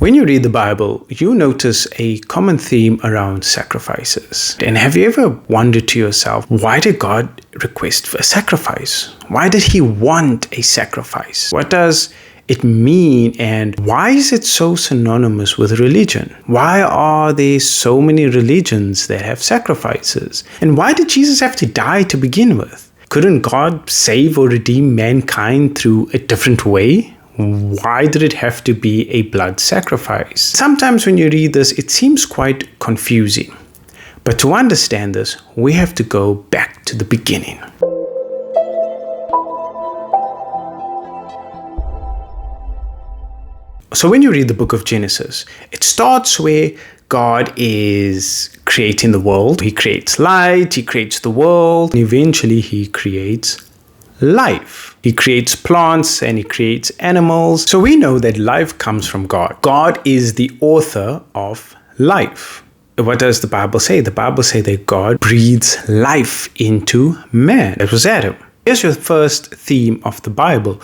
When you read the Bible, you notice a common theme around sacrifices. And have you ever wondered to yourself, why did God request a sacrifice? Why did he want a sacrifice? What does it mean, and why is it so synonymous with religion? Why are there so many religions that have sacrifices? And why did Jesus have to die to begin with? Couldn't God save or redeem mankind through a different way? Why did it have to be a blood sacrifice? Sometimes when you read this, it seems quite confusing. But to understand this, we have to go back to the beginning. So when you read the book of Genesis, it starts where God is creating the world. He creates light, he creates the world, and eventually he creates life. He creates plants and he creates animals. So we know that life comes from God. God is the author of life. What does the Bible say? The Bible says that God breathes life into man. That was Adam. Here's your first theme of the Bible: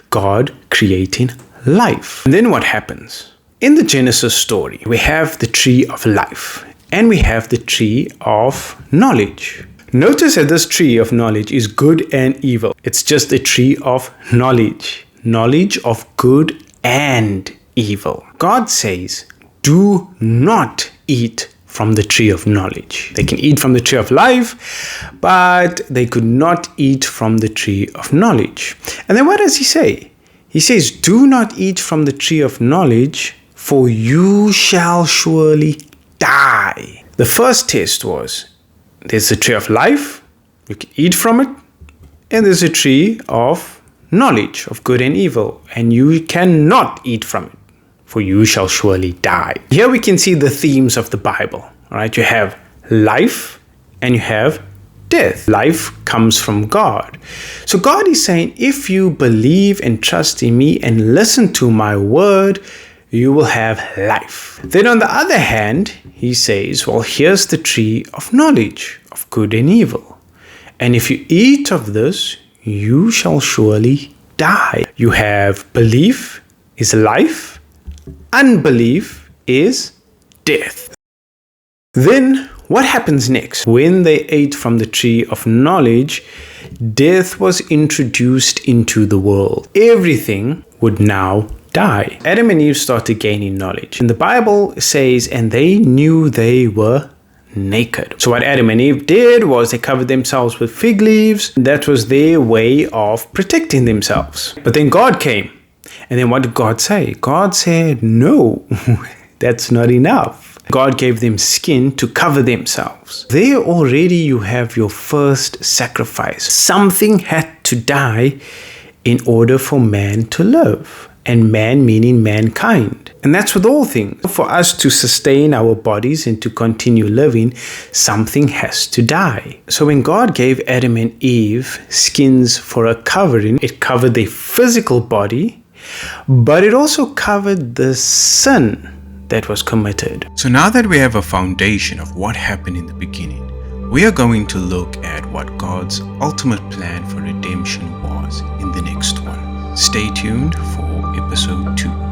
God creating life. And then what happens? In the Genesis story, we have the tree of life and we have the tree of knowledge. Notice that this tree of knowledge is good and evil. It's just a tree of knowledge. Knowledge of good and evil. God says, do not eat from the tree of knowledge. They can eat from the tree of life, but they could not eat from the tree of knowledge. And then what does he say? He says, do not eat from the tree of knowledge, for you shall surely die. The first test was, there's a tree of life, you can eat from it, and there's a tree of knowledge of good and evil, and you cannot eat from it, for you shall surely die. Here we can see the themes of the Bible. All right, you have life and you have death. Life comes from God. So God is saying, if you believe and trust in me and listen to my word, you will have life. Then on the other hand, he says, well, here's the tree of knowledge of good and evil. And if you eat of this, you shall surely die. You have belief is life, unbelief is death. Then what happens next? When they ate from the tree of knowledge, death was introduced into the world. Everything would now die. Adam and Eve started gaining knowledge. And the Bible says, and they knew they were naked. So what Adam and Eve did was they covered themselves with fig leaves. That was their way of protecting themselves. But then God came. And then what did God say? God said, no, that's not enough. God gave them skin to cover themselves. There already you have your first sacrifice. Something had to die in order for man to live. And man meaning mankind. And that's with all things. For us to sustain our bodies and to continue living, something has to die. So when God gave Adam and Eve skins for a covering, it covered their physical body, but it also covered the sin that was committed. So now that we have a foundation of what happened in the beginning, we are going to look at what God's ultimate plan for redemption was in the next one. Stay tuned for episode 2.